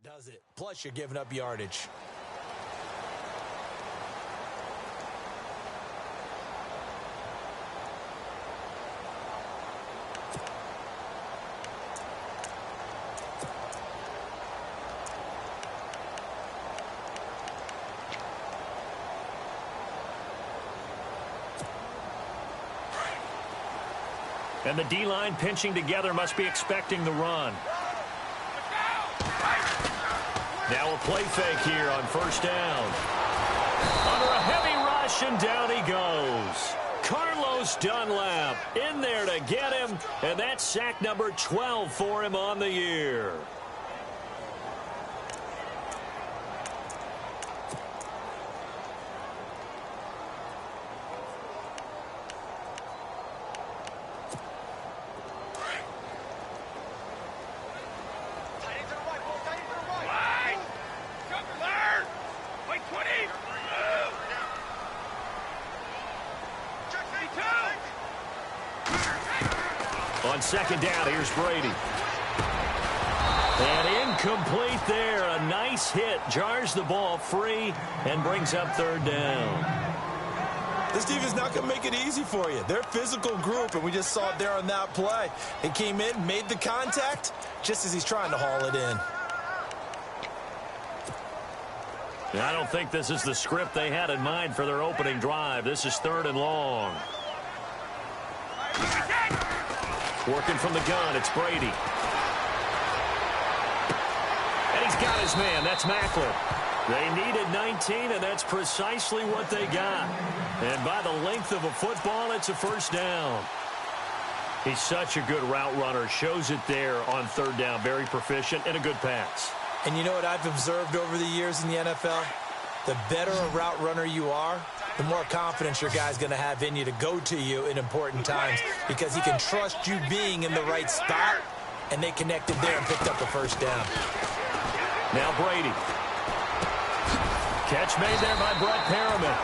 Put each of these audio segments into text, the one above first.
does it. Plus, you're giving up yardage. And the D-line pinching together must be expecting the run. Now a play fake here on first down. Under a heavy rush, and down he goes. Carlos Dunlap in there to get him, and that's sack number 12 for him on the year. On second down, here's Brady. And incomplete there. A nice hit. Jars the ball free and brings up third down. This defense not going to make it easy for you. They're a physical group, and we just saw it there on that play. He came in, made the contact, just as he's trying to haul it in. I don't think this is the script they had in mind for their opening drive. This is third and long. Working from the gun, it's Brady. And he's got his man. That's Macklin. They needed 19, and that's precisely what they got. And by the length of a football, it's a first down. He's such a good route runner. Shows it there on third down. Very proficient and a good pass. And you know what I've observed over the years in the NFL? The better a route runner you are, the more confidence your guy's going to have in you to go to you in important times, because he can trust you being in the right spot, and they connected there and picked up a first down. Now Brady. Catch made there by Brett Perriman.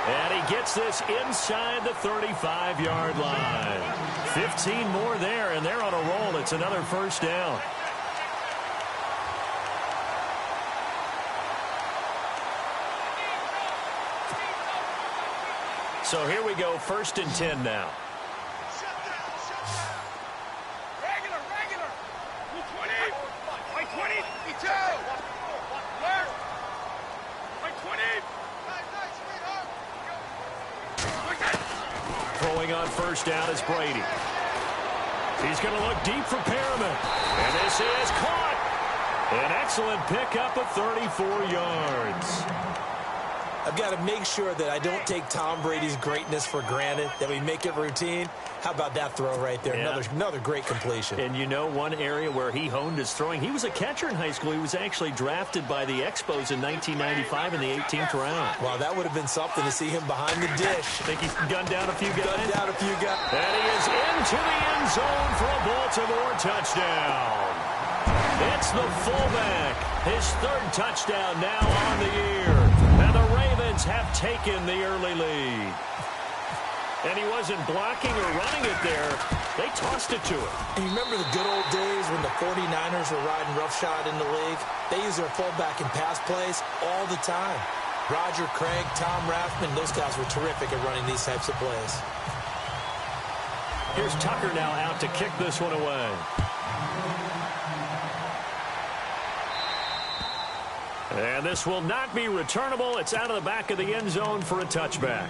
And he gets this inside the 35-yard line. 15 more there, and they're on a roll. It's another first down. So here we go, 1st and 10 now. Regular. 20. 20. 22. Where? 20. Throwing on first down is Brady. He's going to look deep for Perriman. And this is caught. An excellent pickup of 34 yards. I've got to make sure that I don't take Tom Brady's greatness for granted, that we make it routine. How about that throw right there? Yeah. Another great completion. And you know, one area where he honed his throwing, he was a catcher in high school. He was actually drafted by the Expos in 1995 in the 18th round. Wow, that would have been something to see him behind the dish. Think he's gunned down a few guys? Gunned down a few guys. And he is into the end zone for a Baltimore touchdown. It's the fullback. His 3rd touchdown now on the year. And the Ravens have taken the early lead. And he wasn't blocking or running it there. They tossed it to him. And you remember the good old days when the 49ers were riding roughshod in the league? They use their fullback in pass plays all the time. Roger Craig, Tom Rathman, those guys were terrific at running these types of plays. Here's Tucker now out to kick this one away. And this will not be returnable. It's out of the back of the end zone for a touchback.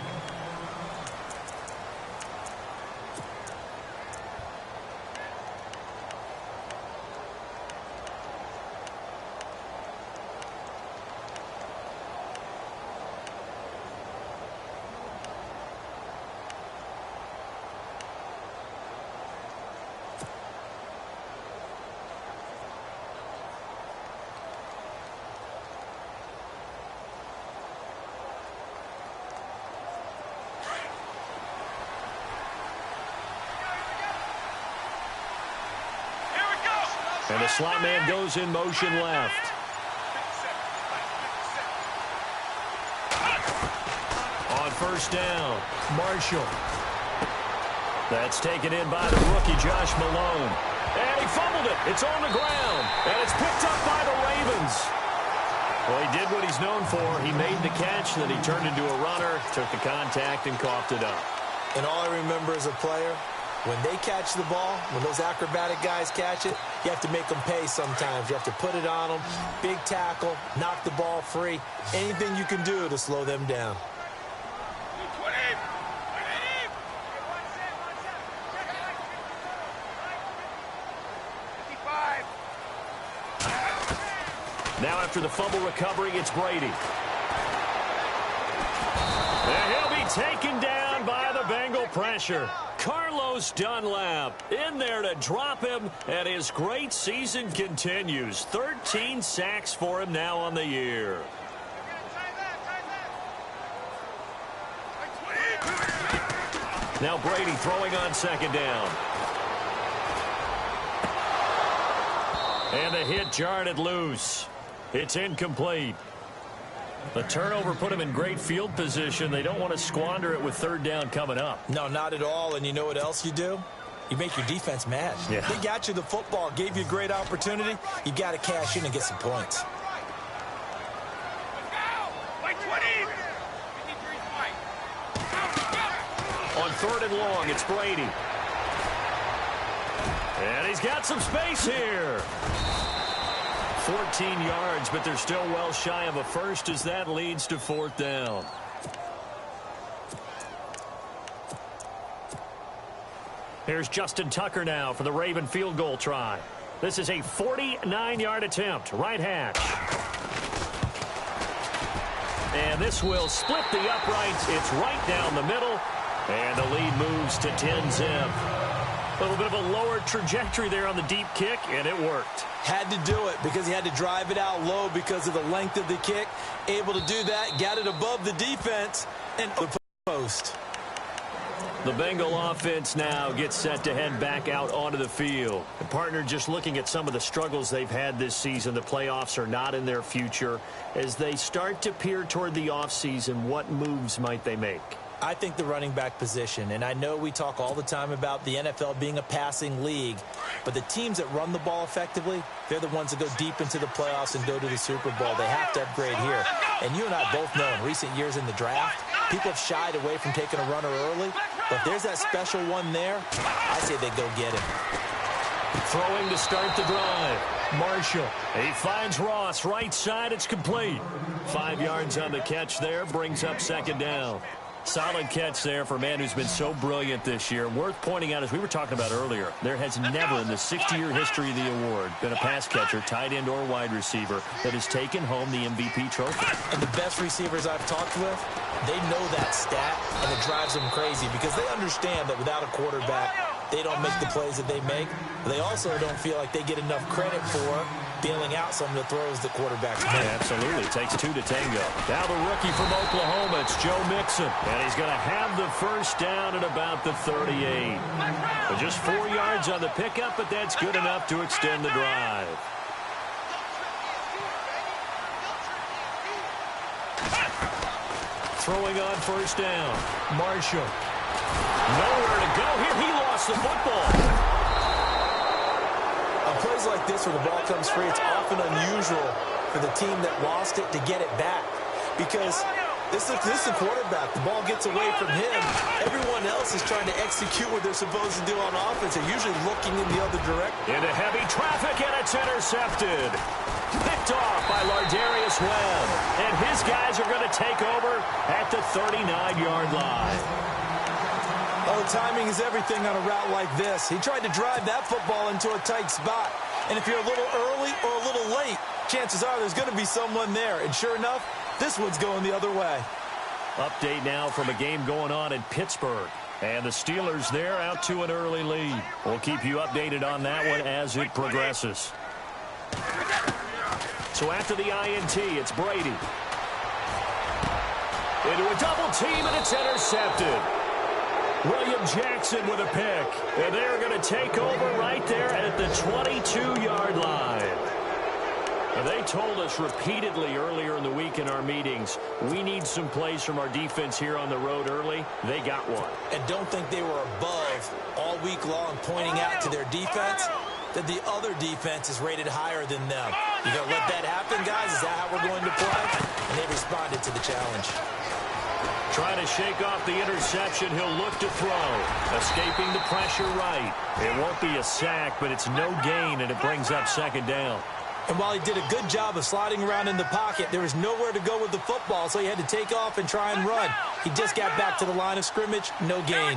And the slot man goes in motion left. On first down, Marshall. That's taken in by the rookie, Josh Malone. And he fumbled it. It's on the ground. And it's picked up by the Ravens. Well, he did what he's known for. He made the catch, then he turned into a runner, took the contact, and coughed it up. And all I remember as a player, when they catch the ball, when those acrobatic guys catch it, you have to make them pay sometimes. You have to put it on them, big tackle, knock the ball free, anything you can do to slow them down. Now after the fumble recovery, it's Brady. And he'll be taken down by the Bengal pressure. Carlos Dunlap in there to drop him, and his great season continues. 13 sacks for him now on the year. Now Brady throwing on second down. And the hit jarred it loose. It's incomplete. The turnover put him in great field position. They don't want to squander it with third down coming up. No, not at all. And you know what else you do? You make your defense mad. Yeah. They got you the football, gave you a great opportunity. You got to cash in and get some points. On third and long, it's Brady. And he's got some space here. 14 yards, but they're still well shy of a first as that leads to fourth down. Here's Justin Tucker now for the Raven field goal try. This is a 49-yard attempt, right hash. And this will split the uprights. It's right down the middle, and the lead moves to 10-zip. A little bit of a lower trajectory there on the deep kick, and it worked. Had to do it because he had to drive it out low because of the length of the kick. Able to do that, got it above the defense, and the post. The Bengal offense now gets set to head back out onto the field. The partner just looking at some of the struggles they've had this season. The playoffs are not in their future. As they start to peer toward the offseason, what moves might they make? I think the running back position, and I know we talk all the time about the NFL being a passing league, but the teams that run the ball effectively, they're the ones that go deep into the playoffs and go to the Super Bowl. They have to upgrade here. And you and I both know in recent years in the draft, people have shied away from taking a runner early, but if there's that special one there, I say they go get him. Throwing to start the drive. Marshall. He finds Ross right side. It's complete. 5 yards on the catch there. Brings up second down. Solid catch there for a man who's been so brilliant this year. Worth pointing out, as we were talking about earlier, there has never in the 60-year history of the award been a pass catcher, tight end, or wide receiver that has taken home the MVP trophy. And the best receivers I've talked with, they know that stat, and it drives them crazy because they understand that without a quarterback, they don't make the plays that they make. They also don't feel like they get enough credit for bailing out some of the throws the quarterbacks make. Absolutely. It takes two to tango. Now the rookie from Oklahoma, it's Joe Mixon. And he's going to have the first down at about the 38. So just 4 yards on the pickup, but that's good enough to extend the drive. Throwing on first down. Marshall. Nowhere to go here. He lost the football. On plays like this where the ball comes free, it's often unusual for the team that lost it to get it back because this is the quarterback. The ball gets away from him. Everyone else is trying to execute what they're supposed to do on offense. They're usually looking in the other direction. Into heavy traffic, and it's intercepted. Picked off by Lardarius Webb. And his guys are going to take over at the 39-yard line. Oh, timing is everything on a route like this. He tried to drive that football into a tight spot. And if you're a little early or a little late, chances are there's going to be someone there. And sure enough, this one's going the other way. Update now from a game going on in Pittsburgh. And the Steelers there out to an early lead. We'll keep you updated on that one as it progresses. So after the INT, it's Brady. Into a double team, and it's intercepted. William Jackson with a pick. And they're going to take over right there at the 22-yard line. And they told us repeatedly earlier in the week in our meetings, we need some plays from our defense here on the road early. They got one. And don't think they were above all week long pointing out to their defense. that the other defense is rated higher than them. You gonna let that happen, guys? Is that how we're going to play? And they responded to the challenge. Trying to shake off the interception, he'll look to throw. Escaping the pressure right. It won't be a sack, but it's no gain, and it brings up second down. And while he did a good job of sliding around in the pocket, there was nowhere to go with the football, so he had to take off and try and run. He just got back to the line of scrimmage, no gain.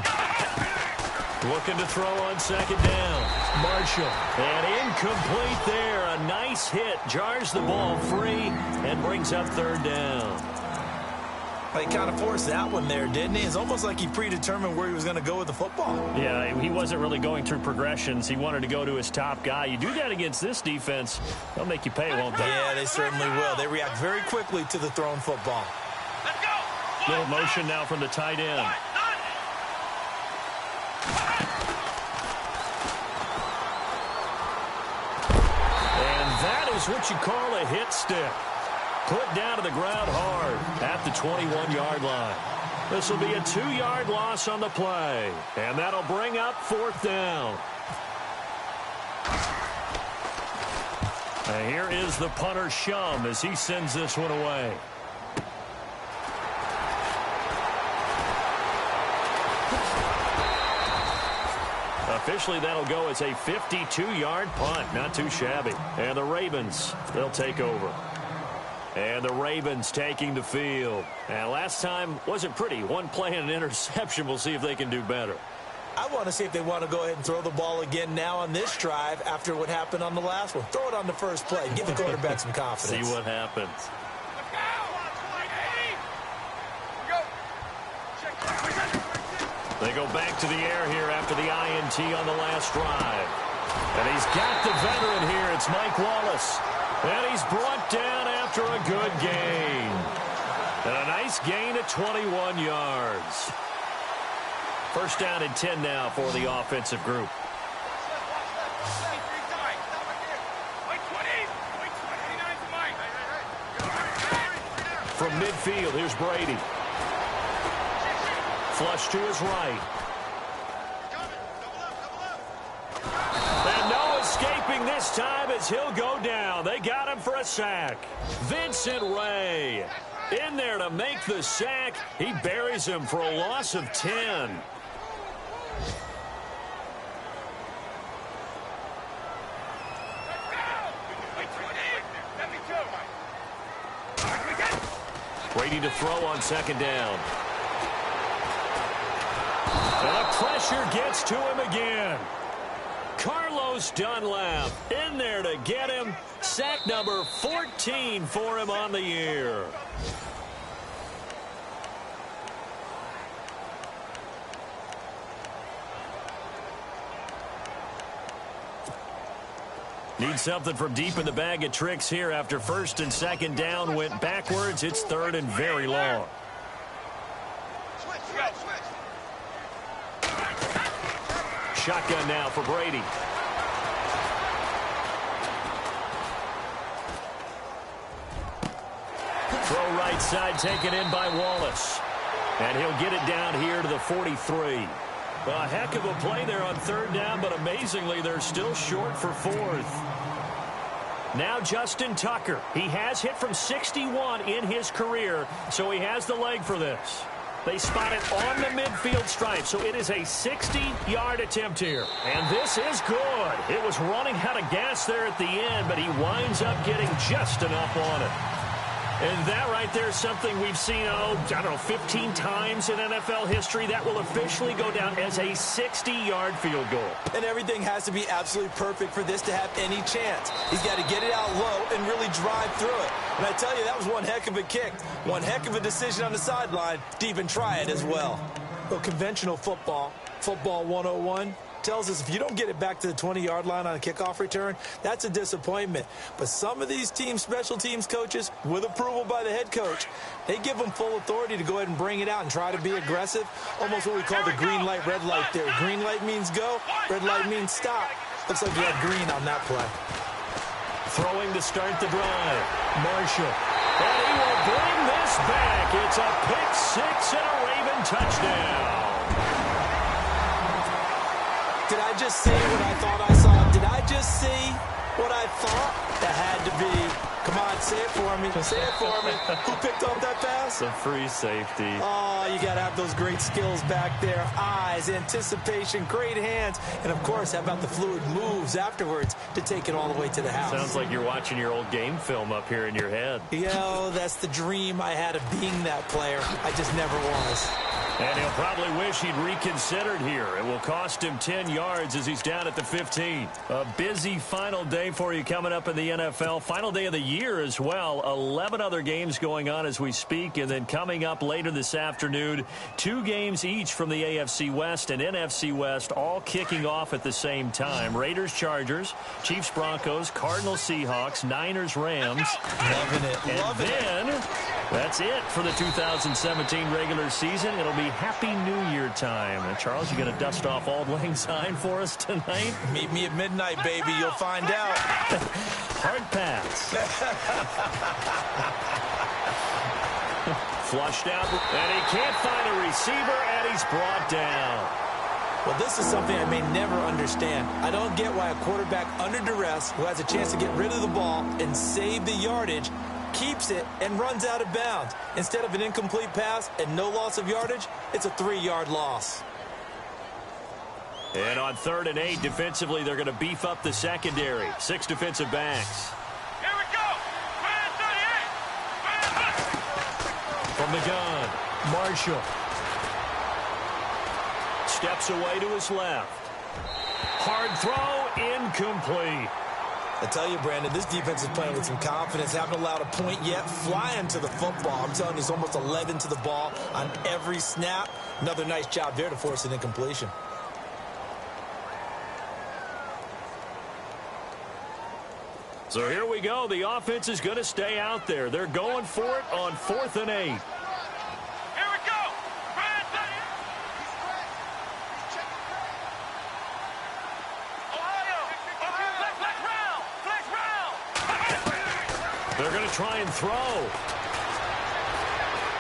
Looking to throw on second down. Marshall. And incomplete there. A nice hit. Jars the ball free and brings up third down. He kind of forced that one there, didn't he? It's almost like he predetermined where he was going to go with the football. Yeah, he wasn't really going through progressions. He wanted to go to his top guy. You do that against this defense, they'll make you pay, won't they? Yeah, they certainly will. They react very quickly to the thrown football. Let's go. Little motion now from the tight end. And that is what you call a hit stick. Put down to the ground hard at the 21-yard line. This will be a 2-yard loss on the play. And that'll bring up fourth down. And here is the punter, Shum, as he sends this one away. Officially, that'll go as a 52-yard punt. Not too shabby. And the Ravens, they'll take over. And the Ravens taking the field. And last time wasn't pretty. One play and an interception. We'll see if they can do better. I want to see if they want to go ahead and throw the ball again now on this drive after what happened on the last one. Throw it on the first play. Give the quarterback some confidence. See what happens. They go back to the air here after the INT on the last drive. And he's got the veteran here. It's Mike Wallace. And he's brought down after a good gain. And a nice gain at 21 yards. First down and 10 now for the offensive group. From midfield, here's Brady. Flush to his right. And no escaping this time as he'll go down. They got him for a sack. Vincent Ray in there to make the sack. He buries him for a loss of 10. Brady to throw on second down. And the pressure gets to him again. Carlos Dunlap in there to get him. Sack number 14 for him on the year. Need something from deep in the bag of tricks here after first and second down went backwards. It's third and very long. Shotgun now for Brady. Throw right side taken in by Wallace. And he'll get it down here to the 43. A heck of a play there on third down, but amazingly, they're still short for fourth. Now Justin Tucker. He has hit from 61 in his career, so he has the leg for this. They spot it on the midfield stripe, so it is a 60-yard attempt here. And this is good. It was running out of gas there at the end, but he winds up getting just enough on it. And that right there is something we've seen, I don't know, 15 times in NFL history. That will officially go down as a 60-yard field goal. And everything has to be absolutely perfect for this to have any chance. He's got to get it out low and really drive through it. And I tell you, that was one heck of a kick. One heck of a decision on the sideline to even try it as well. Well, conventional football 101, tells us if you don't get it back to the 20-yard line on a kickoff return, that's a disappointment. But some of these special teams coaches, with approval by the head coach, they give them full authority to go ahead and bring it out and try to be aggressive. Almost what we call the green light, red light theory. Green light means go, red light means stop. Looks like you had green on that play. Throwing to start the drive. Marshall. And he will bring this back. It's a pick six and a Raven touchdown. Did I just see what I thought I saw? Did I just see what I thought? That had to be. Come on, say it for me. Say it for me. Who picked up that pass? A free safety. Oh, you got to have those great skills back there. Eyes, anticipation, great hands. And, of course, how about the fluid moves afterwards to take it all the way to the house? Sounds like you're watching your old game film up here in your head. Yo, that's the dream I had of being that player. I just never was. And he'll probably wish he'd reconsidered here. It will cost him 10 yards as he's down at the 15. A busy final day for you coming up in the NFL. Final day of the year as well. 11 other games going on as we speak. And then coming up later this afternoon, 2 games each from the AFC West and NFC West, all kicking off at the same time. Raiders, Chargers, Chiefs, Broncos, Cardinals, Seahawks, Niners, Rams. Loving it. And then that's it for the 2017 regular season. It'll be Happy New Year time. And Charles, you going to dust off Auld Lang Syne for us tonight? Meet me at midnight, baby. You'll find out. Hard pass. Flushed out, and he can't find a receiver, and he's brought down. Well, this is something I may never understand. I don't get why a quarterback under duress who has a chance to get rid of the ball and save the yardage keeps it and runs out of bounds. Instead of an incomplete pass and no loss of yardage, it's a 3-yard loss. And on 3rd and 8, defensively, they're going to beef up the secondary. 6 defensive backs. Here we go. From the gun, Marshall. Steps away to his left. Hard throw, incomplete. I tell you, Brandon, this defense is playing with some confidence. Haven't allowed a point yet. Flying to the football. I'm telling you, it's almost 11 to the ball on every snap. Another nice job there to force an incompletion. So here we go. The offense is going to stay out there. They're going for it on 4th and 8. Here we go. They're going to try and throw.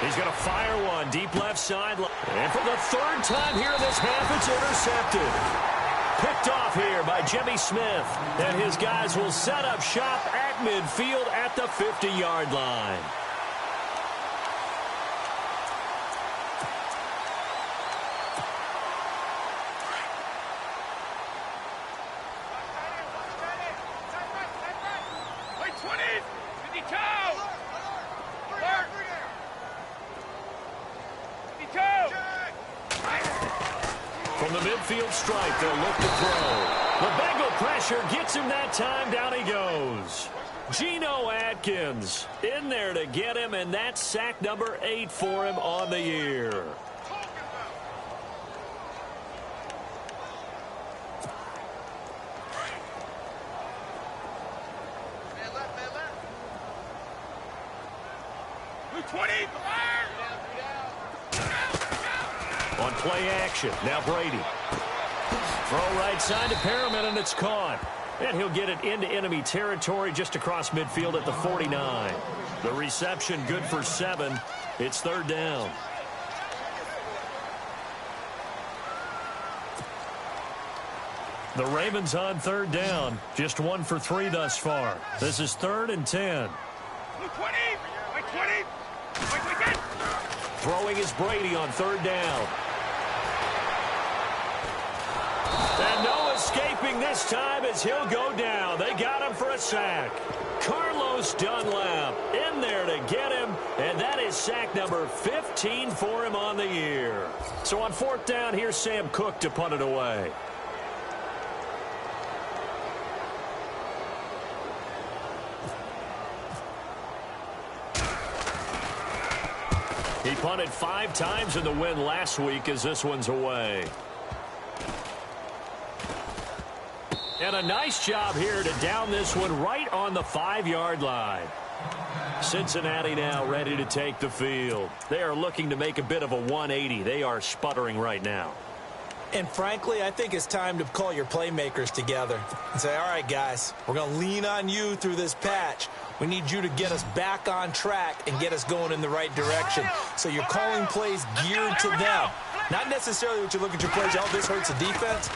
He's going to fire one deep left sideline. And for the 3rd time here in this half, it's intercepted. Picked off here by Jimmy Smith. And his guys will set up shop at midfield at the 50-yard line. Wait, 20. 52. 52. From the midfield stripe, they'll look to throw. The Bengal pressure gets him that time. Down he goes. Geno Atkins in there to get him, and that's sack number 8 for him on the year. On play action, now Brady. Throw right side to Perriman, and it's caught. And he'll get it into enemy territory just across midfield at the 49. The reception good for 7. It's 3rd down. The Ravens on 3rd down. Just 1 for 3 thus far. This is 3rd and 10. 20. Wait, 20. Wait. Throwing is Brady on 3rd down. And no escaping this time as he'll go down. They got him for a sack. Carlos Dunlap in there to get him, and that is sack number 15 for him on the year. So on 4th down, here's Sam Cook to punt it away. He punted 5 times in the win last week as this one's away. And a nice job here to down this one right on the 5-yard line. Cincinnati now ready to take the field. They are looking to make a bit of a 180. They are sputtering right now. And frankly, I think it's time to call your playmakers together and say, all right, guys, we're going to lean on you through this patch. We need you to get us back on track and get us going in the right direction. So you're calling plays geared to them. Not necessarily what you look at your plays, oh, this hurts the defense.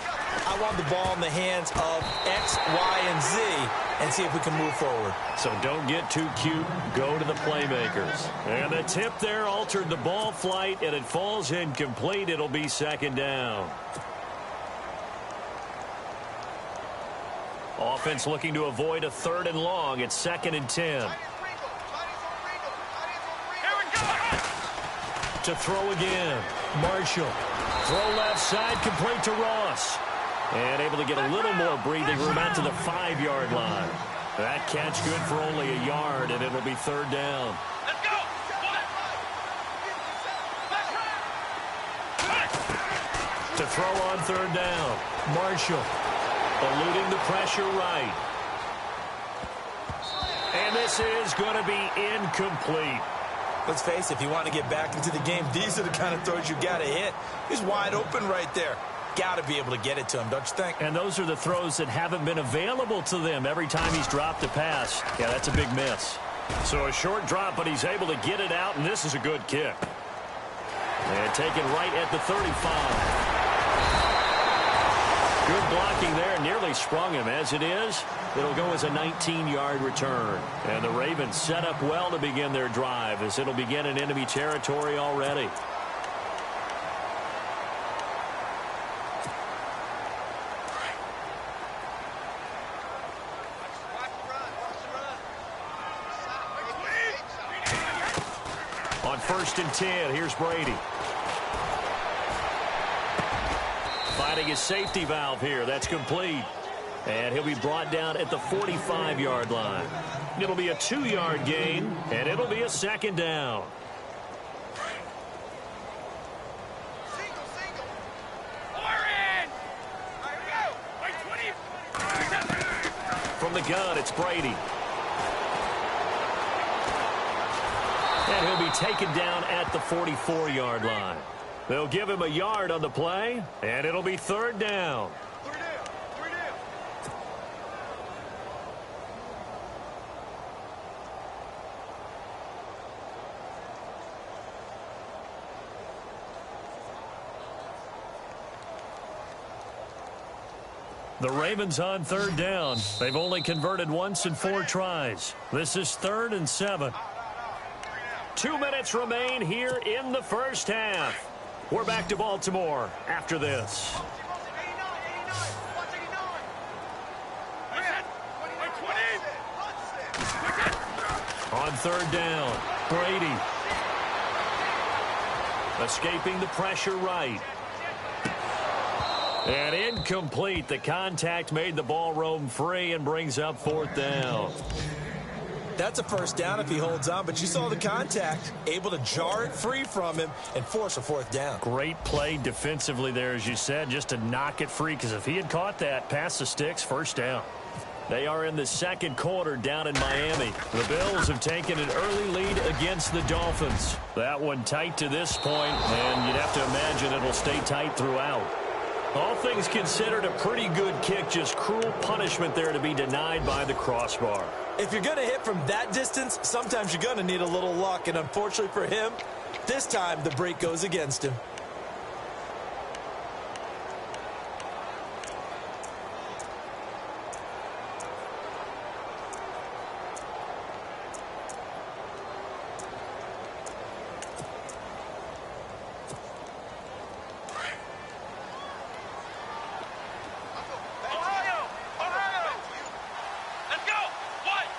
I want the ball in the hands of X, Y, and Z and see if we can move forward. So don't get too cute. Go to the playmakers. And the tip there altered the ball flight, and it falls incomplete. It'll be second down. Offense looking to avoid a 3rd and long. It's 2nd and 10. To throw again. Marshall. Throw left side, complete to Ross. And able to get a little more breathing room out to the 5-yard line. That catch good for only a yard, and it'll be 3rd down. Let's go! To throw on 3rd down. Marshall. Eluding the pressure right. And this is going to be incomplete. Let's face it, if you want to get back into the game, these are the kind of throws you got to hit. He's wide open right there. Got to be able to get it to him, don't you think? And those are the throws that haven't been available to them every time he's dropped a pass. Yeah, that's a big miss. So a short drop, but he's able to get it out, and this is a good kick. And taken right at the 35. Good blocking there, nearly sprung him. As it is, it'll go as a 19-yard return. And the Ravens set up well to begin their drive, as it'll begin in enemy territory already. On 1st and 10, here's Brady. Finding his safety valve here. That's complete. And he'll be brought down at the 45-yard line. It'll be a 2-yard gain, and it'll be a 2nd down. From the gun, it's Brady. And he'll be taken down at the 44-yard line. They'll give him a yard on the play, and it'll be 3rd down. The Ravens on 3rd down. They've only converted once in 4 tries. This is 3rd and 7. 2 minutes remain here in the first half. We're back to Baltimore after this. On 3rd down, Brady. Escaping the pressure right. And incomplete. The contact made the ball roam free and brings up 4th down. That's a first down if he holds on, but you saw the contact, able to jar it free from him and force a 4th down. Great play defensively there, as you said, just to knock it free, because if he had caught that, past the sticks, 1st down. They are in the 2nd quarter down in Miami. The Bills have taken an early lead against the Dolphins. That one tight to this point, and you'd have to imagine it'll stay tight throughout. All things considered, a pretty good kick, just cruel punishment there to be denied by the crossbar. If you're going to hit from that distance, sometimes you're going to need a little luck, and unfortunately for him, this time the break goes against him.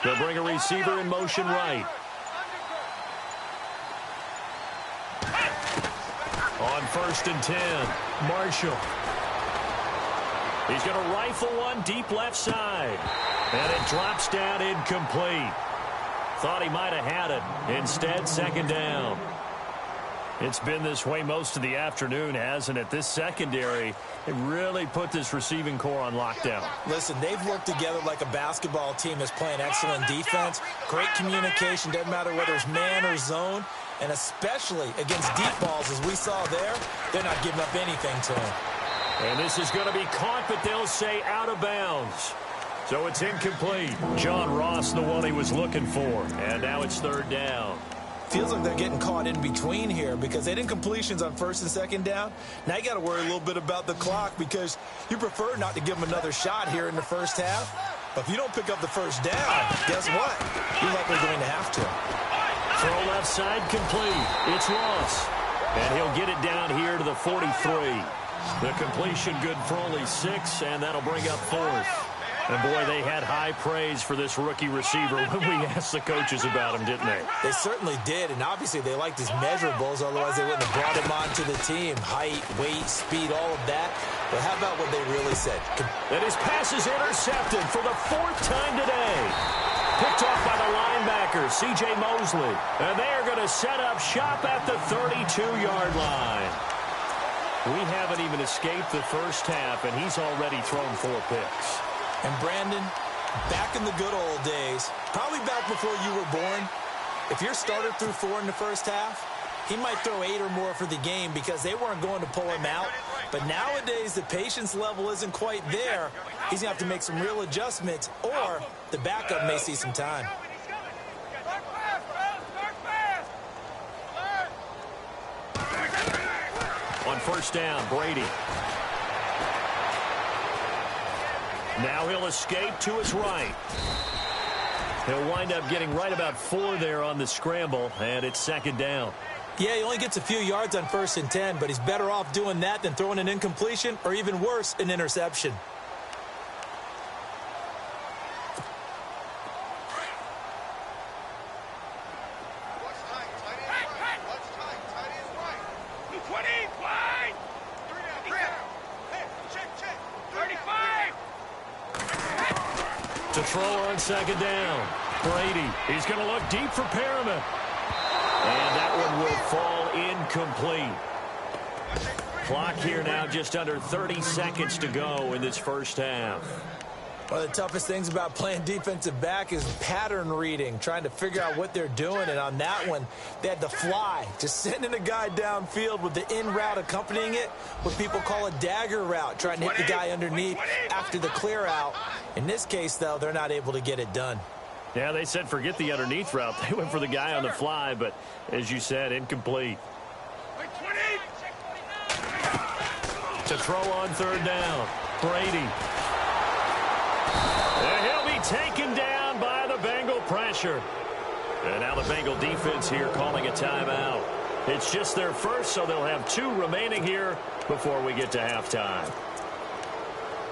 They'll bring a receiver in motion right. On 1st and 10, Marshall. He's going to rifle one deep left side. And it drops down incomplete. Thought he might have had it. Instead, 2nd down. It's been this way most of the afternoon, hasn't it? This secondary, it really put this receiving core on lockdown. Listen, they've worked together like a basketball team that's playing excellent defense. Great communication, doesn't matter whether it's man or zone. And especially against deep balls, as we saw there, they're not giving up anything to him. And this is going to be caught, but they'll say out of bounds. So it's incomplete. John Ross, the one he was looking for. And now it's 3rd down. Feels like they're getting caught in between here because they didn't completions on first and second down. Now you got to worry a little bit about the clock because you prefer not to give them another shot here in the first half. But if you don't pick up the first down, guess what? You're likely going to have to. Throw left side complete. It's Ross. And he'll get it down here to the 43. The completion good for only 6, and that'll bring up 4th. And, boy, they had high praise for this rookie receiver when we asked the coaches about him, didn't they? They certainly did, and obviously they liked his measurables, otherwise they wouldn't have brought him onto the team. Height, weight, speed, all of that. But how about what they really said? And his pass is intercepted for the 4th time today. Picked off by the linebacker, C.J. Mosley. And they are going to set up shop at the 32-yard line. We haven't even escaped the first half, and he's already thrown 4 picks. And Brandon, back in the good old days, probably back before you were born, if your starter threw 4 in the first half, he might throw 8 or more for the game because they weren't going to pull him out. But nowadays, the patience level isn't quite there. He's going to have to make some real adjustments, or the backup may see some time. On first down, Brady. Now he'll escape to his right. He'll wind up getting right about 4 there on the scramble, and it's second down. Yeah, he only gets a few yards on 1st and 10, but he's better off doing that than throwing an incompletion or even worse, an interception. To throw on second down. Brady, he's going to look deep for Perriman. And that one will fall incomplete. Clock here now just under 30 seconds to go in this first half. One of the toughest things about playing defensive back is pattern reading, trying to figure out what they're doing. And on that one, they had to fly, just sending a guy downfield with the in route accompanying it, what people call a dagger route, trying to hit the guy underneath after the clear out. In this case, though, they're not able to get it done. Yeah, they said forget the underneath route. They went for the guy on the fly, but as you said, incomplete. To throw on third down, Brady. And he'll be taken down by the Bengal pressure. And now the Bengal defense here calling a timeout. It's just their first, so they'll have 2 remaining here before we get to halftime.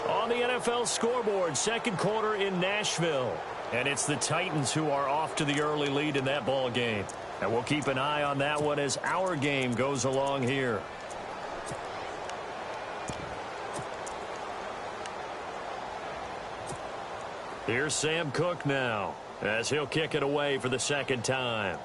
On the NFL scoreboard, second quarter in Nashville. And it's the Titans who are off to the early lead in that ball game. And we'll keep an eye on that one as our game goes along here. Here's Sam Cook now as he'll kick it away for the second time.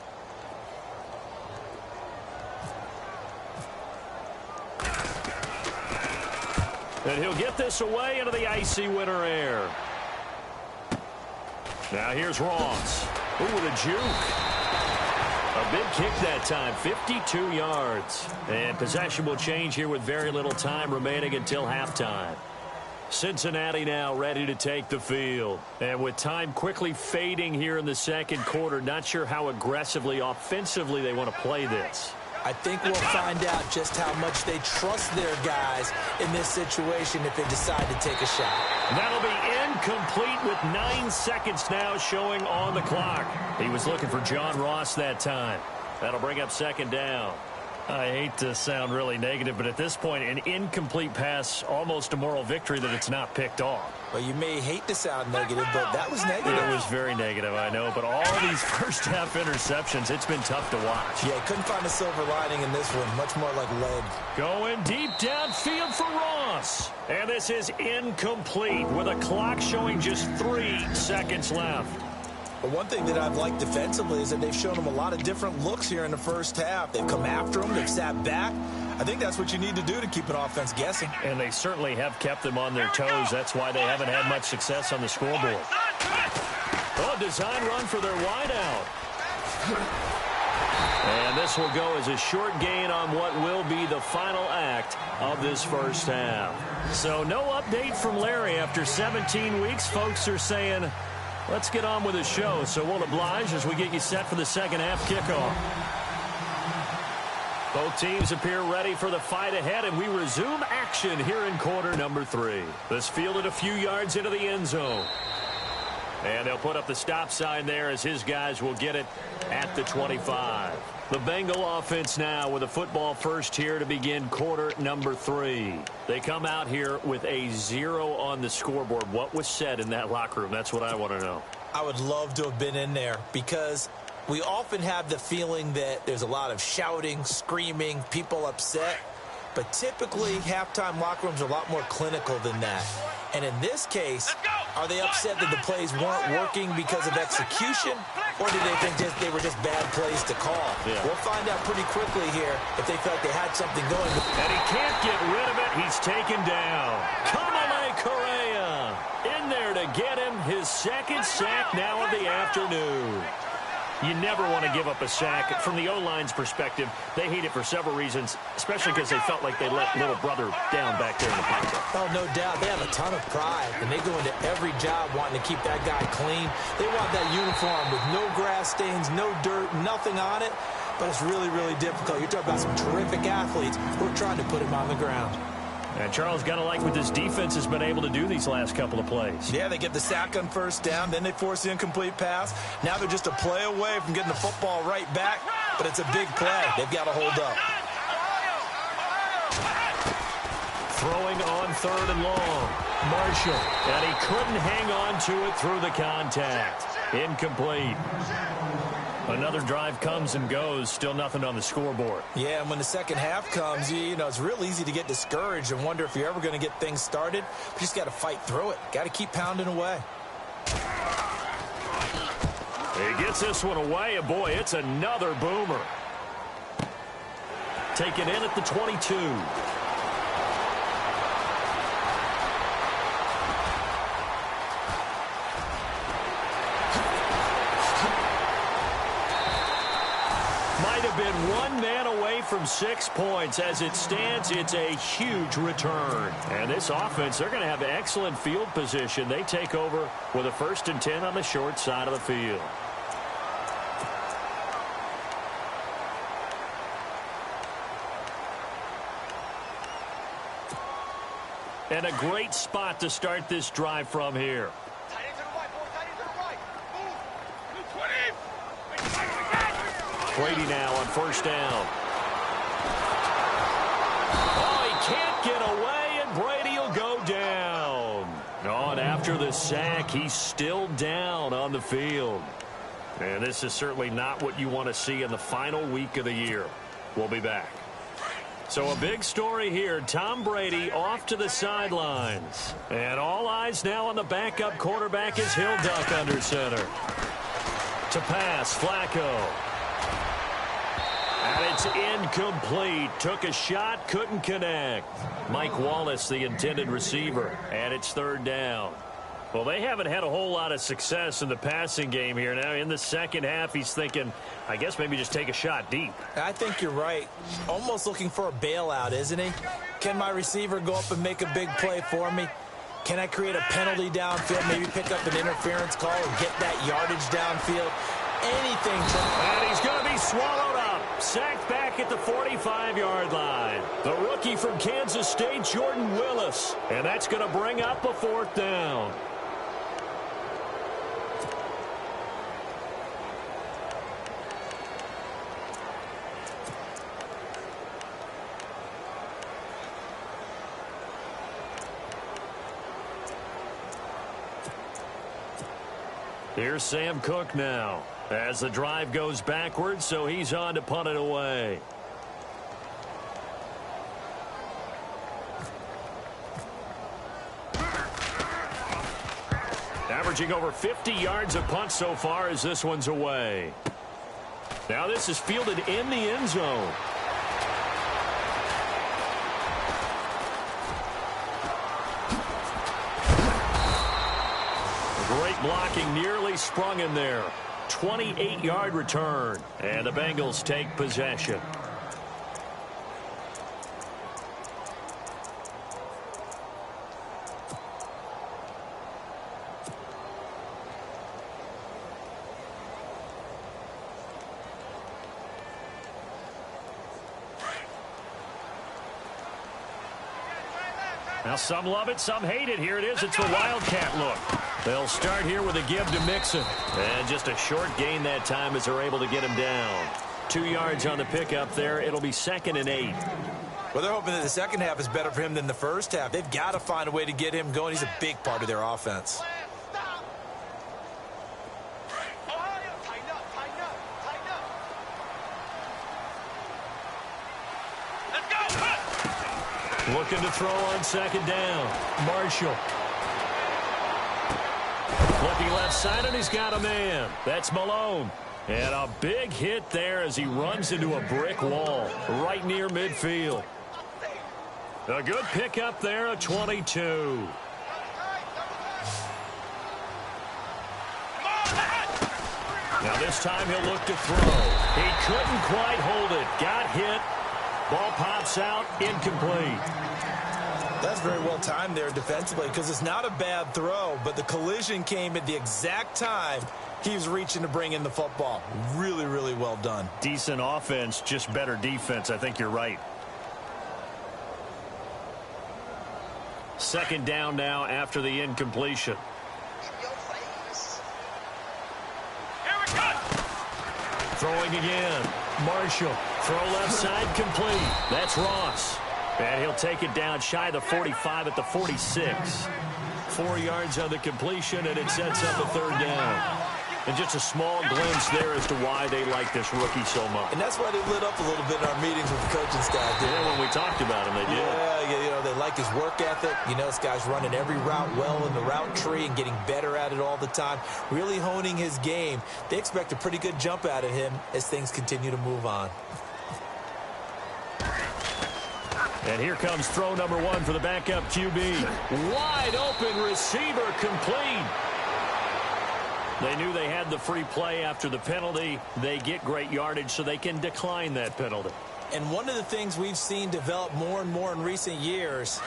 And he'll get this away into the icy winter air. Now here's Ross. Ooh, with a juke. A big kick that time, 52 yards. And possession will change here with very little time remaining until halftime. Cincinnati now ready to take the field. And with time quickly fading here in the second quarter, not sure how aggressively, offensively they want to play this. I think we'll find out just how much they trust their guys in this situation if they decide to take a shot. That'll be incomplete with 9 seconds now showing on the clock. He was looking for John Ross that time. That'll bring up second down. I hate to sound really negative, but at this point, an incomplete pass, almost a moral victory that it's not picked off. Well, you may hate to sound negative, but that was negative. It was very negative, I know, but all these first-half interceptions, it's been tough to watch. Yeah, couldn't find a silver lining in this one, much more like lead. Going deep downfield for Ross. And this is incomplete with a clock showing just 3 seconds left. But one thing that I've liked defensively is that they've shown them a lot of different looks here in the first half. They've come after them. They've sat back. I think that's what you need to do to keep an offense guessing. And they certainly have kept them on their toes. That's why they haven't had much success on the scoreboard. Oh, design run for their wideout. And this will go as a short gain on what will be the final act of this first half. So no update from Larry after 17 weeks. Folks are saying, Let's get on with the show, so we'll oblige as we get you set for the second half kickoff. Both teams appear ready for the fight ahead, and we resume action here in quarter number 3. This fielded a few yards into the end zone. And they'll put up the stop sign there as his guys will get it at the 25. The Bengal offense now with a football first here to begin quarter number 3. They come out here with a 0 on the scoreboard. What was said in that locker room? That's what I want to know. I would love to have been in there because we often have the feeling that there's a lot of shouting, screaming, people upset. But typically, halftime locker rooms are a lot more clinical than that. And in this case, are they upset that the plays weren't working because of execution? Or do they think they were just bad plays to call? Yeah. We'll find out pretty quickly here if they felt they had something going. And he can't get rid of it. He's taken down. Kamale Correa in there to get him his second sack now of the afternoon. You never want to give up a sack. From the O-line's perspective, they hate it for several reasons, especially because they felt like they let little brother down back there in the pocket. Oh, no doubt. They have a ton of pride, and they go into every job wanting to keep that guy clean. They want that uniform with no grass stains, no dirt, nothing on it. But it's really, really difficult. You're talking about some terrific athletes who are trying to put him on the ground. And Charles, got to like what this defense has been able to do these last couple of plays. Yeah, they get the sack on first down, then they force the incomplete pass. Now they're just a play away from getting the football right back, but it's a big play. They've got to hold up. Throwing on third and long. Marshall. And he couldn't hang on to it through the contact. Incomplete. Another drive comes and goes, still nothing on the scoreboard. Yeah, and when the second half comes, you know, it's real easy to get discouraged and wonder if you're ever going to get things started. But you just got to fight through it. Got to keep pounding away. He gets this one away, and boy, it's another boomer. Taken in at the 22. Been one man away from 6 points. As it stands, it's a huge return. And this offense, they're going to have excellent field position. They take over with a 1st and 10 on the short side of the field. And a great spot to start this drive from here. Brady now on first down. Oh, he can't get away, and Brady will go down. Oh, and after the sack, he's still down on the field. And this is certainly not what you want to see in the final week of the year. We'll be back. So a big story here. Tom Brady off to the sidelines. And all eyes now on the backup quarterback as he'll duck under center. To pass, Flacco. And it's incomplete. Took a shot, couldn't connect. Mike Wallace, the intended receiver, and it's third down. Well, they haven't had a whole lot of success in the passing game here. Now, in the second half, he's thinking, I guess maybe just take a shot deep. I think you're right. Almost looking for a bailout, isn't he? Can my receiver go up and make a big play for me? Can I create a penalty downfield, maybe pick up an interference call and get that yardage downfield? Anything to... And he's going to be swallowed up. Sacked back at the 45-yard line. The rookie from Kansas State, Jordan Willis. And that's going to bring up a 4th down. Here's Sam Cook now. As the drive goes backwards, so he's on to punt it away. Averaging over 50 yards a punt so far as this one's away. Now this is fielded in the end zone. Great blocking, nearly sprung in there. 28-yard return, and the Bengals take possession. Now, some love it, some hate it. Here it is. It's the Wildcat look. They'll start here with a give to Mixon. And just a short gain that time as they're able to get him down. 2 yards on the pickup there. It'll be 2nd and 8. Well, they're hoping that the second half is better for him than the first half. They've got to find a way to get him going. He's a big part of their offense. Looking to throw on 2nd down. Marshall. Looking left side, and he's got a man. That's Malone. And a big hit there as he runs into a brick wall right near midfield. A good pickup there, a 22. Now this time he'll look to throw. He couldn't quite hold it. Got hit. Ball pops out, incomplete. That's very well timed there defensively because it's not a bad throw, but the collision came at the exact time he was reaching to bring in the football. Really, really well done. Decent offense, just better defense. I think you're right. 2nd down now after the incompletion. Throwing again. Marshall. Throw left side complete. That's Ross. And he'll take it down shy of the 45 at the 46. 4 yards on the completion, and it sets up a 3rd down. And just a small glimpse there as to why they like this rookie so much. And that's why they lit up a little bit in our meetings with the coaching staff. Yeah, when we talked about him, they did. Yeah, you know, they like his work ethic. You know, this guy's running every route well in the route tree and getting better at it all the time. Really honing his game. They expect a pretty good jump out of him as things continue to move on. And here comes throw number 1 for the backup QB. Wide open receiver complete. They knew they had the free play after the penalty. They get great yardage so they can decline that penalty. And one of the things we've seen develop more and more in recent years,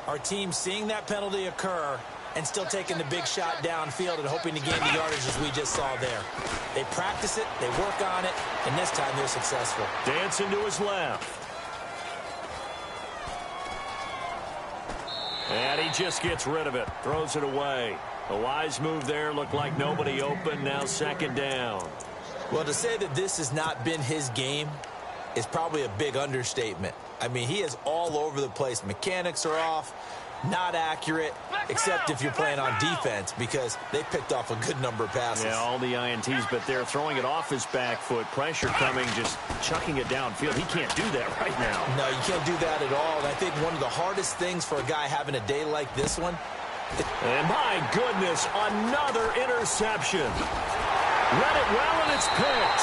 our team seeing that penalty occur and still taking the big shot downfield and hoping to gain the yardage as we just saw there. They practice it, they work on it, and this time they're successful. Dancing to his left. And he just gets rid of it. Throws it away. A wise move there. Looked like nobody open. Now 2nd down. Well, to say that this has not been his game is probably a big understatement. I mean, he is all over the place. Mechanics are off, not accurate, except if you're playing on defense because they picked off a good number of passes. Yeah, all the INTs, but they're throwing it off his back foot. Pressure coming, just chucking it downfield. He can't do that right now. No, you can't do that at all. And I think one of the hardest things for a guy having a day like this one. And my goodness, another interception. Read it well, and it's picked.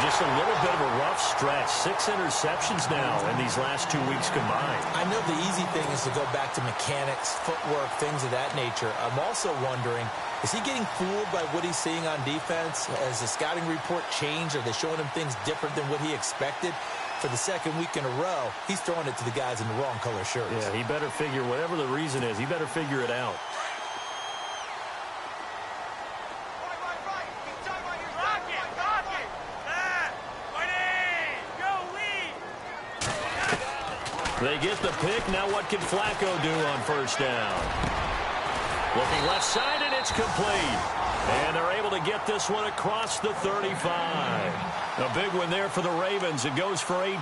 Just a little bit of a rough stretch. 6 interceptions now in these last 2 weeks combined. I know the easy thing is to go back to mechanics, footwork, things of that nature. I'm also wondering, is he getting fooled by what he's seeing on defense? Has the scouting report changed? Are they showing him things different than what he expected? For the 2nd week in a row, he's throwing it to the guys in the wrong color shirts. Yeah, he better figure, whatever the reason is, he better figure it out. They get the pick. Now what can Flacco do on 1st down? Looking left side, and it's complete. And they're able to get this one across the 35. A big one there for the Ravens. It goes for 18.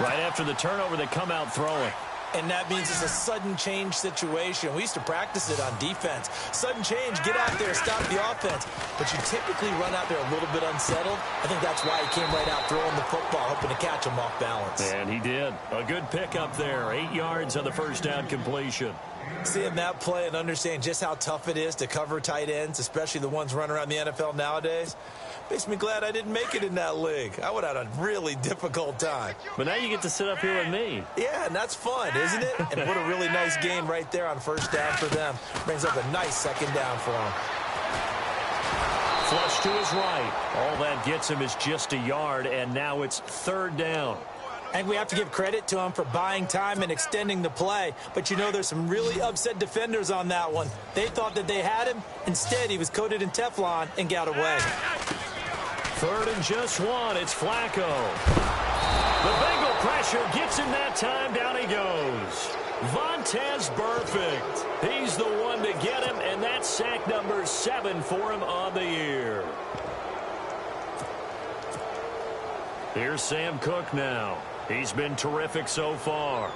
Right after the turnover, they come out throwing. And that means it's a sudden change situation. We used to practice it on defense. Sudden change, get out there, stop the offense. But you typically run out there a little bit unsettled. I think that's why he came right out throwing the football, hoping to catch him off balance. And he did. A good pickup there. 8 yards on the 1st down completion. Seeing that play and understanding just how tough it is to cover tight ends, especially the ones running around the NFL nowadays, makes me glad I didn't make it in that league. I would have had a really difficult time. But now you get to sit up here with me. Yeah, and that's fun, isn't it? And what a really nice gain right there on 1st down for them. Brings up a nice 2nd down for them. Flush to his right. All that gets him is just a yard, and now it's 3rd down. And we have to give credit to him for buying time and extending the play. But, you know, there's some really upset defenders on that one. They thought that they had him. Instead, he was coated in Teflon and got away. 3rd and just 1. It's Flacco. The Bengal pressure gets him that time. Down he goes. Vontez Burfict. He's the one to get him, and that's sack number 7 for him on the year. Here's Sam Cook now. He's been terrific so far.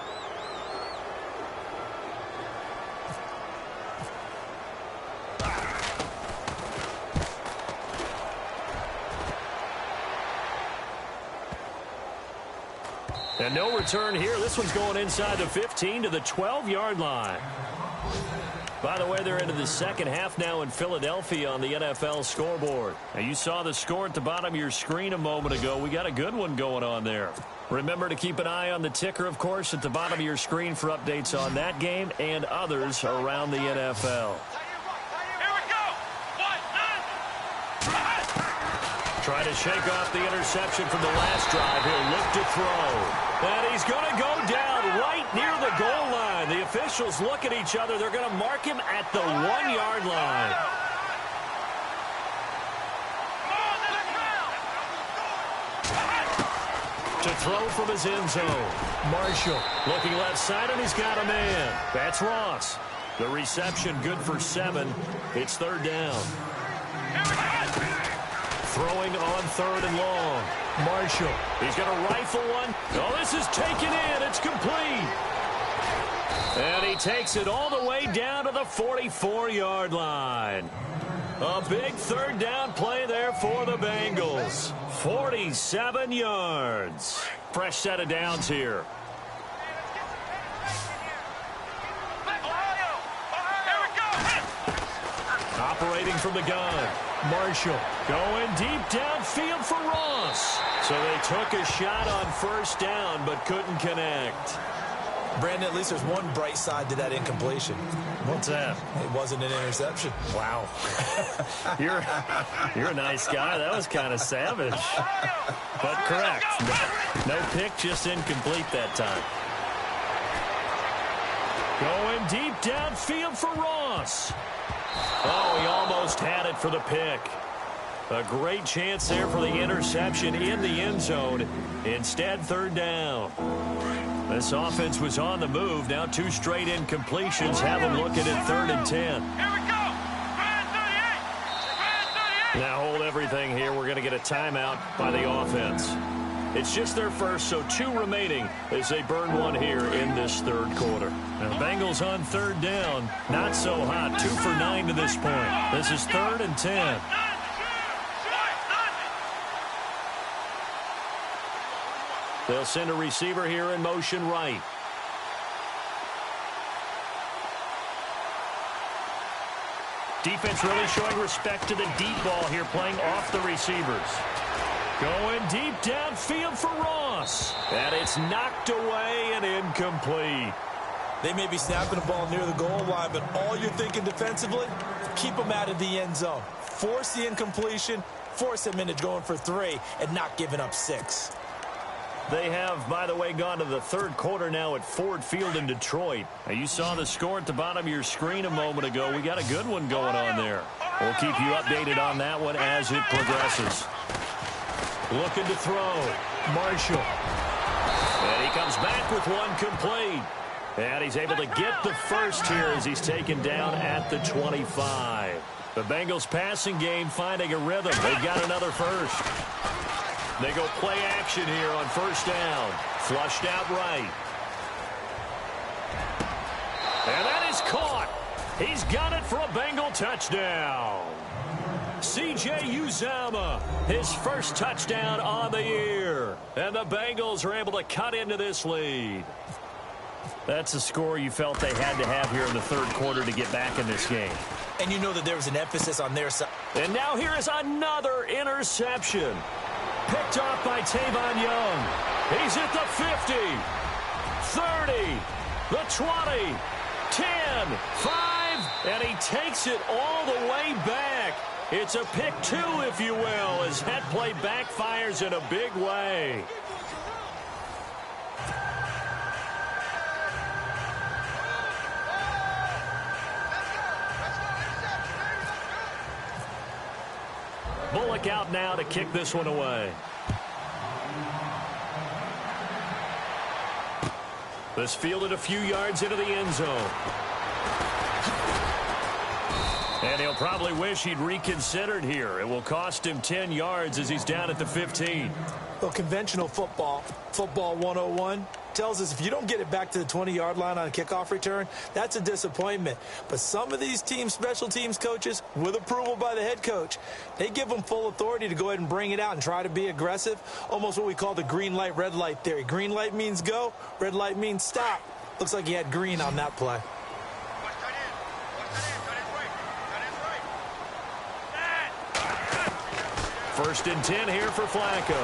And no return here. This one's going inside the 15 to the 12-yard line. By the way, they're into the second half now in Philadelphia on the NFL scoreboard. Now, you saw the score at the bottom of your screen a moment ago. We got a good one going on there. Remember to keep an eye on the ticker, of course, at the bottom of your screen for updates on that game and others around the NFL. Try to shake off the interception from the last drive. He'll look to throw. And he's going to go down right near the goal line. The officials look at each other. They're going to mark him at the 1-yard line. To throw from his end zone. Marshall looking left side, and he's got a man. That's Ross. The reception good for 7. It's third down. Throwing on third and long. Marshall. He's going to rifle one. Oh, this is taken in. It's complete. And he takes it all the way down to the 44-yard line. A big third down play there for the Bengals. 47 yards. Fresh set of downs here. Operating from the gun. Marshall going deep downfield for Ross. So they took a shot on first down but couldn't connect. Brandon, at least there's one bright side to that incompletion. What's that? It wasn't an interception. Wow. You're a nice guy. That was kind of savage. But correct. No pick, just incomplete that time. Going deep downfield for Ross. Oh, he almost had it for the pick. A great chance there for the interception in the end zone. Instead, third down. This offense was on the move. Now 2 straight incompletions have them looking at 3rd and 10. Here we go. Brand 38. Now hold everything here. We're going to get a timeout by the offense. It's just their first, so 2 remaining as they burn one here in this third quarter. Now the Bengals on third down. Not so hot. 2 for 9 to this point. This is 3rd and 10. They'll send a receiver here in motion right. Defense really showing respect to the deep ball here, playing off the receivers. Going deep downfield for Ross. And it's knocked away and incomplete. They may be snapping the ball near the goal line, but all you're thinking defensively, keep them out of the end zone. Force the incompletion, force them into going for 3, and not giving up 6. They have, by the way, gone to the third quarter now at Ford Field in Detroit. Now, you saw the score at the bottom of your screen a moment ago. We got a good one going on there. We'll keep you updated on that one as it progresses. Looking to throw. Marshall. And he comes back with one complete. And he's able to get the first here as he's taken down at the 25. The Bengals passing game finding a rhythm. They've got another first. They go play action here on first down. Flushed out right. And that is caught. He's got it for a Bengal touchdown. C.J. Uzomah, his first touchdown on the year. And the Bengals are able to cut into this lead. That's a score you felt they had to have here in the third quarter to get back in this game. And you know that there was an emphasis on their side. And now here is another interception. Picked off by Tavon Young. He's at the 50, 30, the 20, 10, 5, and he takes it all the way back. It's a pick 2, if you will, as that play backfires in a big way. Bullock out now to kick this one away. This fielded a few yards into the end zone. And he'll probably wish he'd reconsidered here. It will cost him 10 yards as he's down at the 15. Well, conventional football 101, tells us if you don't get it back to the 20-yard line on a kickoff return, that's a disappointment. But some of these special teams coaches, with approval by the head coach, they give them full authority to go ahead and bring it out and try to be aggressive, almost what we call the green light, red light theory. Green light means go, red light means stop. Looks like he had green on that play. First and 10 here for Flacco.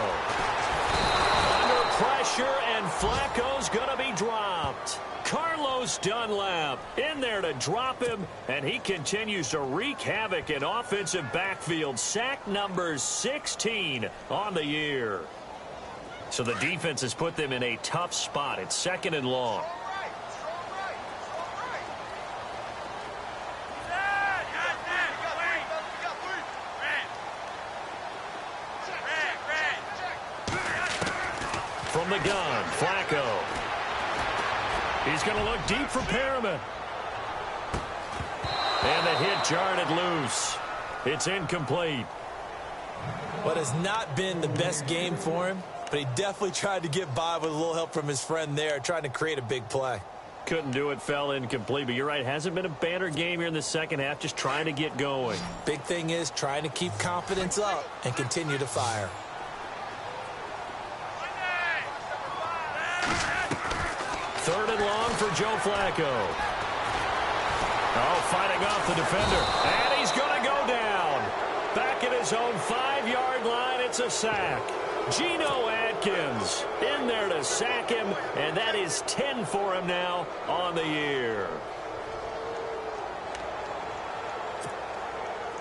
Under pressure, and Flacco's going to be dropped. Carlos Dunlap in there to drop him, and he continues to wreak havoc in offensive backfield. Sack number 16 on the year. So the defense has put them in a tough spot. It's 2nd and long. From the gun, Flacco. He's going to look deep for Perriman. And the hit jarred it loose. It's incomplete. What has not been the best game for him, but he definitely tried to get by with a little help from his friend there, trying to create a big play. Couldn't do it, fell incomplete. But you're right, hasn't been a banner game here in the second half, just trying to get going. Big thing is trying to keep confidence up and continue to fire. Third and long for Joe Flacco. Oh, fighting off the defender. And he's going to go down. Back at his own 5-yard line, it's a sack. Geno Atkins in there to sack him, and that is 10 for him now on the year.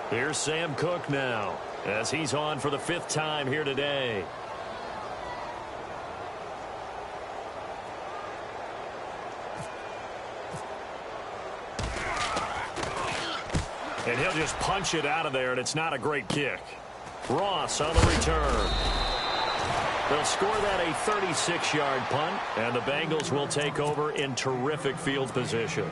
Here's Sam Cook now, as he's on for the 5th time here today. And he'll just punch it out of there, and it's not a great kick. Ross on the return. They'll score that a 36-yard punt, and the Bengals will take over in terrific field position.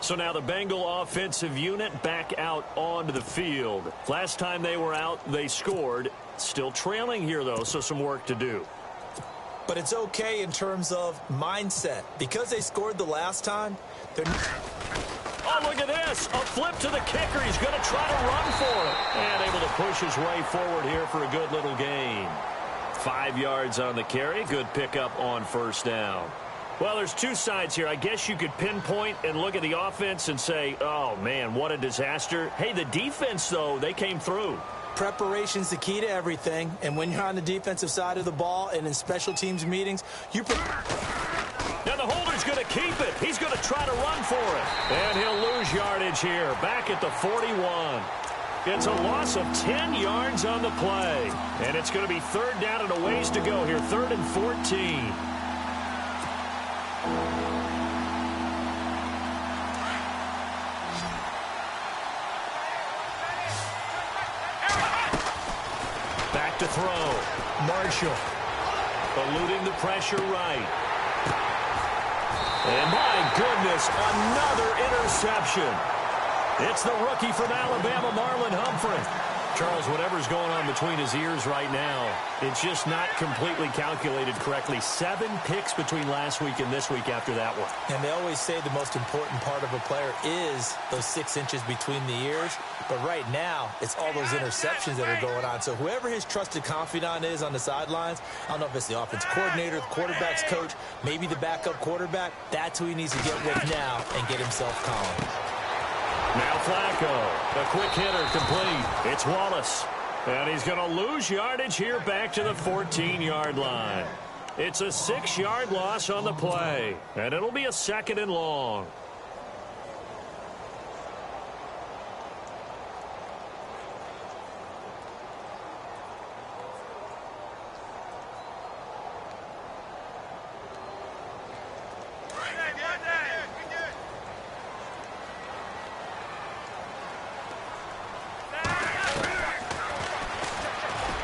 So now the Bengal offensive unit back out onto the field. Last time they were out, they scored. Still trailing here, though, so some work to do. But it's okay in terms of mindset. Because they scored the last time, they're... Oh, look at this. A flip to the kicker. He's going to try to run for it. And able to push his way forward here for a good little gain. 5 yards on the carry. Good pickup on first down. Well, there's two sides here. I guess you could pinpoint and look at the offense and say, oh, man, what a disaster. Hey, the defense, though, they came through. Preparation's the key to everything. And when you're on the defensive side of the ball and in special teams meetings, you... Now the holder's going to keep it. He's going to try to run for it. And he'll lose yardage here, back at the 41. It's a loss of 10 yards on the play. And it's going to be 3rd down and a ways to go here, 3rd and 14. Back to throw. Marshall eluding the pressure right. And my goodness, another interception. It's the rookie from Alabama, Marlon Humphrey. Charles, whatever's going on between his ears right now, it's just not completely calculated correctly. 7 picks between last week and this week after that one. And they always say the most important part of a player is those 6 inches between the ears. But right now, it's all those interceptions that are going on. So whoever his trusted confidant is on the sidelines, I don't know if it's the offense coordinator, the quarterback's coach, maybe the backup quarterback, that's who he needs to get with now and get himself calm. Now Flacco, a quick hitter complete. It's Wallace. And he's going to lose yardage here back to the 14-yard line. It's a 6-yard loss on the play. And it'll be a 2nd and long.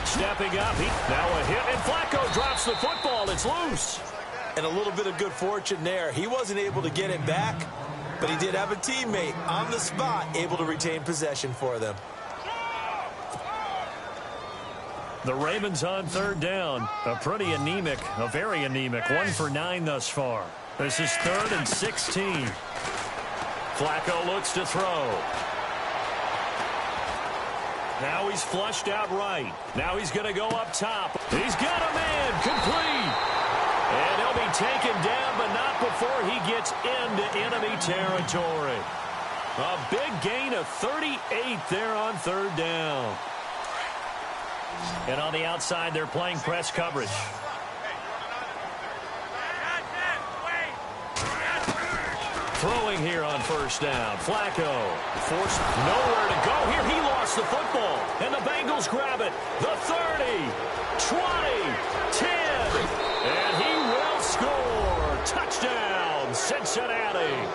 Stepping up, now a hit, and Flacco drops the football. It's loose. And a little bit of good fortune there. He wasn't able to get it back, but he did have a teammate on the spot able to retain possession for them. The Ravens on third down. A very anemic 1 for 9 thus far. This is 3rd and 16. Flacco looks to throw. Now he's flushed out right. Now he's going to go up top. He's got a man complete. And he'll be taken down, but not before he gets into enemy territory. A big gain of 38 there on third down. And on the outside, they're playing press coverage. Throwing here on first down. Flacco forced nowhere to go here. He lost the football. And the Bengals grab it. The 30, 20, 10. And he will score. Touchdown, Cincinnati.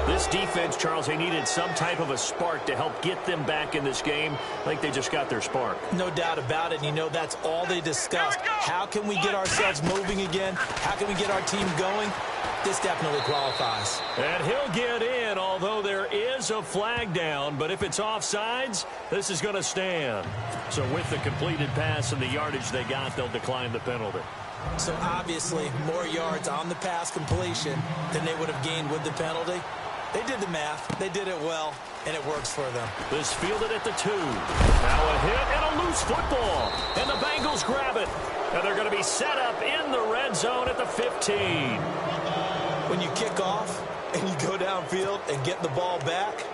This defense, Charles, they needed some type of a spark to help get them back in this game. I think they just got their spark. No doubt about it. And you know, that's all they discussed. How can we get ourselves moving again? How can we get our team going? This definitely qualifies. And he'll get in, although there is a flag down. But if it's offsides, this is going to stand. So with the completed pass and the yardage they got, they'll decline the penalty. So obviously, more yards on the pass completion than they would have gained with the penalty. They did the math. They did it well, and it works for them. This fielded at the 2. Now a hit and a loose football. And the Bengals grab it. And they're going to be set up in the red zone at the 15. When you kick off and you go downfield and get the ball back,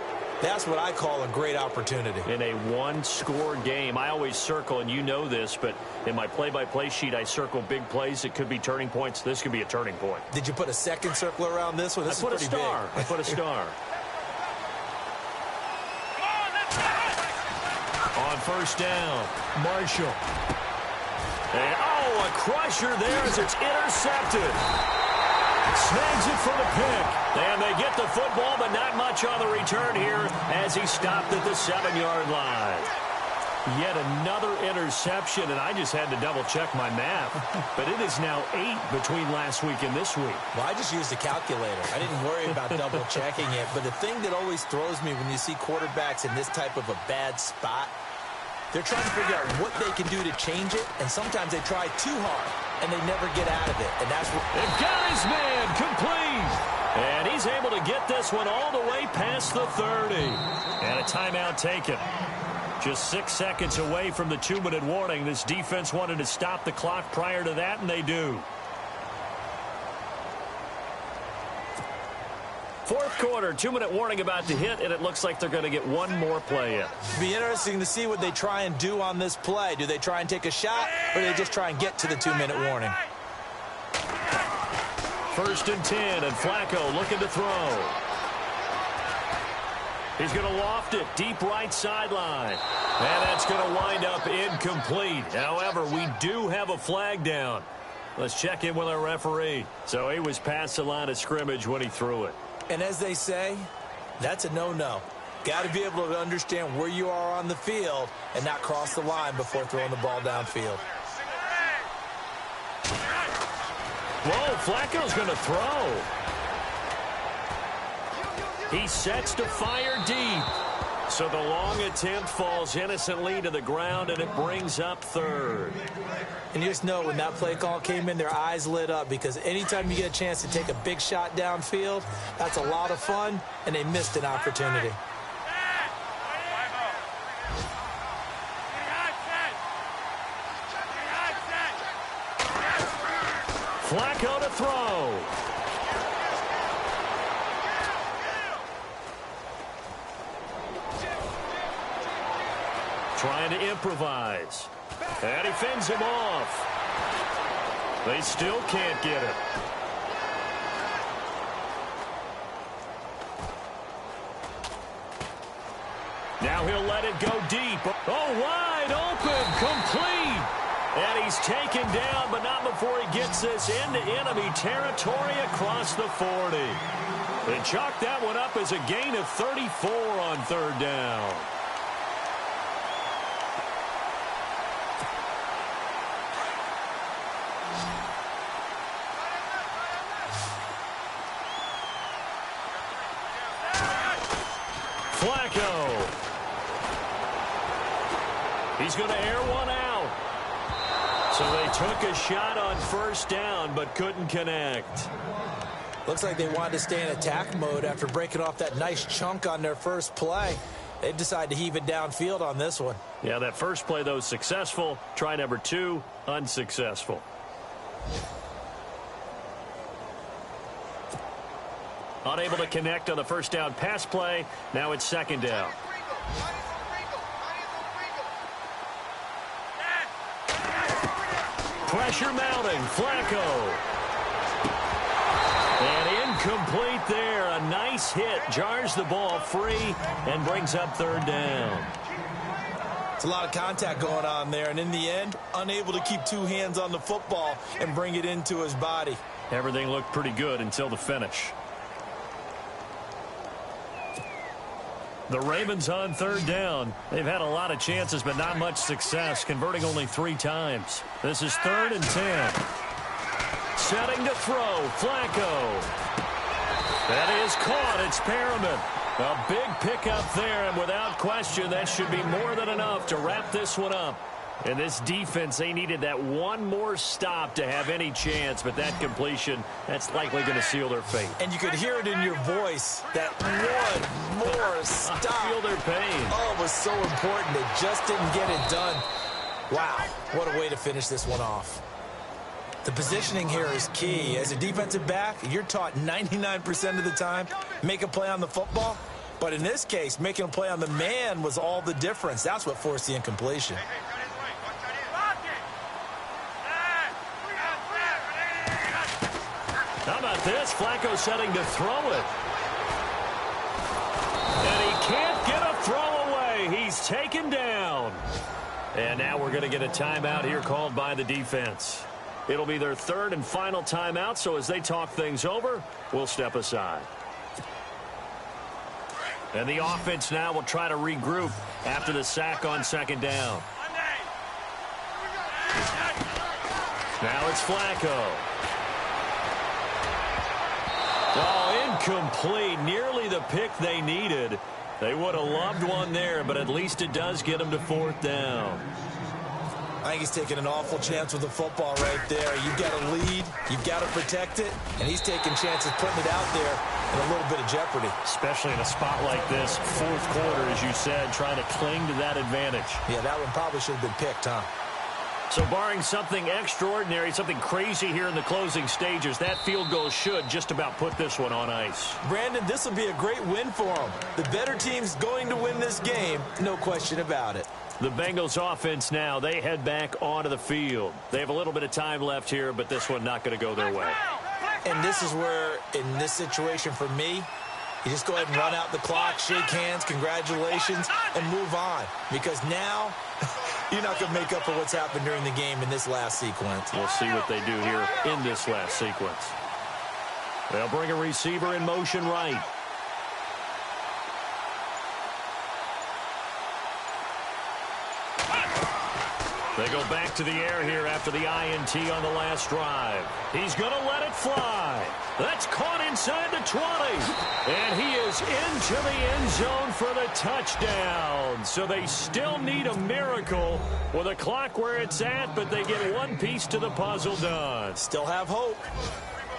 that's what I call a great opportunity. In a one-score game, I always circle, and you know this, but in my play-by-play sheet, I circle big plays. It could be turning points. This could be a turning point. Did you put a second circle around this one? This is pretty big. I put a star. On first down, Marshall. And, oh, a crusher there as it's intercepted. Snags it for the pick. And they get the football, but not much on the return here as he stopped at the 7-yard line. Yet another interception, and I just had to double-check my math. But it is now 8 between last week and this week. Well, I just used a calculator. I didn't worry about double-checking it. But the thing that always throws me when you see quarterbacks in this type of a bad spot, they're trying to figure out what they can do to change it, and sometimes they try too hard, and they never get out of it. And that's what... They've got his man complete. And he's able to get this one all the way past the 30. And a timeout taken. Just 6 seconds away from the 2-minute warning. This defense wanted to stop the clock prior to that, and they do. Fourth quarter, 2-minute warning about to hit, and it looks like they're going to get one more play in. It'll be interesting to see what they try and do on this play. Do they try and take a shot, or do they just try and get to the 2-minute warning? First and 10, and Flacco looking to throw. He's going to loft it deep right sideline. And that's going to wind up incomplete. However, we do have a flag down. Let's check in with our referee. So he was past the line of scrimmage when he threw it. And as they say, that's a no-no. Got to be able to understand where you are on the field and not cross the line before throwing the ball downfield. Whoa, Flacco's going to throw. He sets to fire deep. So the long attempt falls innocently to the ground, and it brings up third. And you just know when that play call came in, their eyes lit up, because anytime you get a chance to take a big shot downfield, that's a lot of fun, and they missed an opportunity. Flacco to throw. Trying to improvise. And he fends him off. They still can't get it. Now he'll let it go deep. Oh, wide open, complete. And he's taken down, but not before he gets this into enemy territory across the 40. They chalk that one up as a gain of 34 on third down. Flacco. He's going to air one out. So they took a shot on first down, but couldn't connect. Looks like they wanted to stay in attack mode after breaking off that nice chunk on their first play. They decided to heave it downfield on this one. Yeah, that first play, though, successful. Try number 2, unsuccessful. Unable to connect on the first down pass play. Now it's second down. Pressure mounting. Flacco. And incomplete there. A nice hit. Jars the ball free and brings up third down. It's a lot of contact going on there. And in the end, unable to keep two hands on the football and bring it into his body. Everything looked pretty good until the finish. The Ravens on third down. They've had a lot of chances, but not much success, converting only 3 times. This is 3rd and 10. Setting to throw. Flacco. That is caught. It's Perriman. A big pickup there, and without question, that should be more than enough to wrap this one up. And this defense, they needed that one more stop to have any chance, but that completion, that's likely going to seal their fate. And you could hear it in your voice, that one more stop. Feel their pain. Oh, it was so important. They just didn't get it done. Wow, what a way to finish this one off. The positioning here is key. As a defensive back, you're taught 99% of the time, make a play on the football. But in this case, making a play on the man was all the difference. That's what forced the incompletion. How about this? Flacco setting to throw it. And he can't get a throw away. He's taken down. And now we're going to get a timeout here called by the defense. It'll be their 3rd and final timeout, so as they talk things over, we'll step aside. And the offense now will try to regroup after the sack on second down. Now it's Flacco. Oh, incomplete. Nearly the pick they needed. They would have loved one there, but at least it does get them to 4th down. I think he's taking an awful chance with the football right there. You've got to lead, you've got to protect it, and he's taking chances putting it out there in a little bit of jeopardy. Especially in a spot like this, 4th quarter, as you said, trying to cling to that advantage. Yeah, that one probably should have been picked, huh? So barring something extraordinary, something crazy here in the closing stages, that field goal should just about put this one on ice. Brandon, this will be a great win for them. The better team's going to win this game, no question about it. The Bengals offense now, they head back onto the field. They have a little bit of time left here, but this one not going to go their way. And this is where, in this situation for me, you just go ahead and run out the clock, shake hands, congratulations, and move on. Because now, you're not going to make up for what's happened during the game in this last sequence. We'll see what they do here in this last sequence. They'll bring a receiver in motion right. They go back to the air here after the INT on the last drive. He's going to let it fly. That's caught inside the 20. And he is into the end zone for the touchdown. So they still need a miracle with a clock where it's at, but they get one piece to the puzzle done. Still have hope.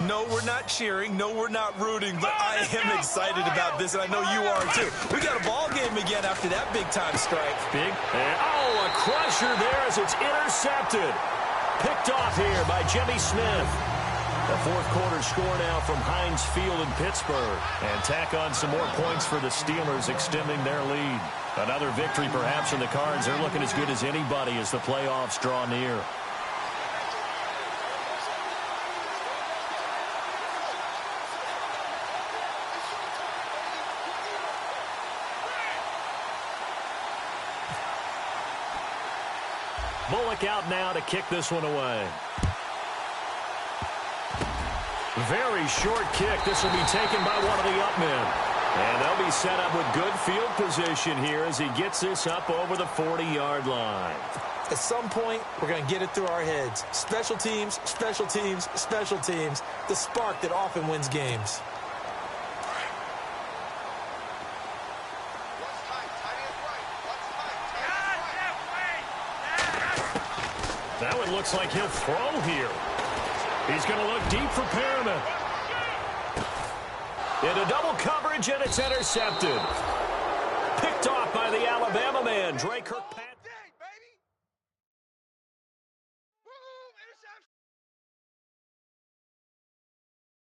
No, we're not cheering. No, we're not rooting. But I am excited about this, and I know you are too. We got a ball game again after that big-time strike. Big. And, oh, a crusher there as it's intercepted. Picked off here by Jimmy Smith. The 4th quarter score now from Heinz Field in Pittsburgh. And tack on some more points for the Steelers, extending their lead. Another victory perhaps in the cards. They're looking as good as anybody as the playoffs draw near. Bullock out now to kick this one away. Very short kick. This will be taken by one of the up men. And they'll be set up with good field position here as he gets this up over the 40-yard line. At some point, we're going to get it through our heads. Special teams, special teams, special teams. The spark that often wins games. it looks like he'll throw here. He's going to look deep for Perriman. Into double coverage, and it's intercepted. Picked off by the Alabama man, Drake Kirkpatrick.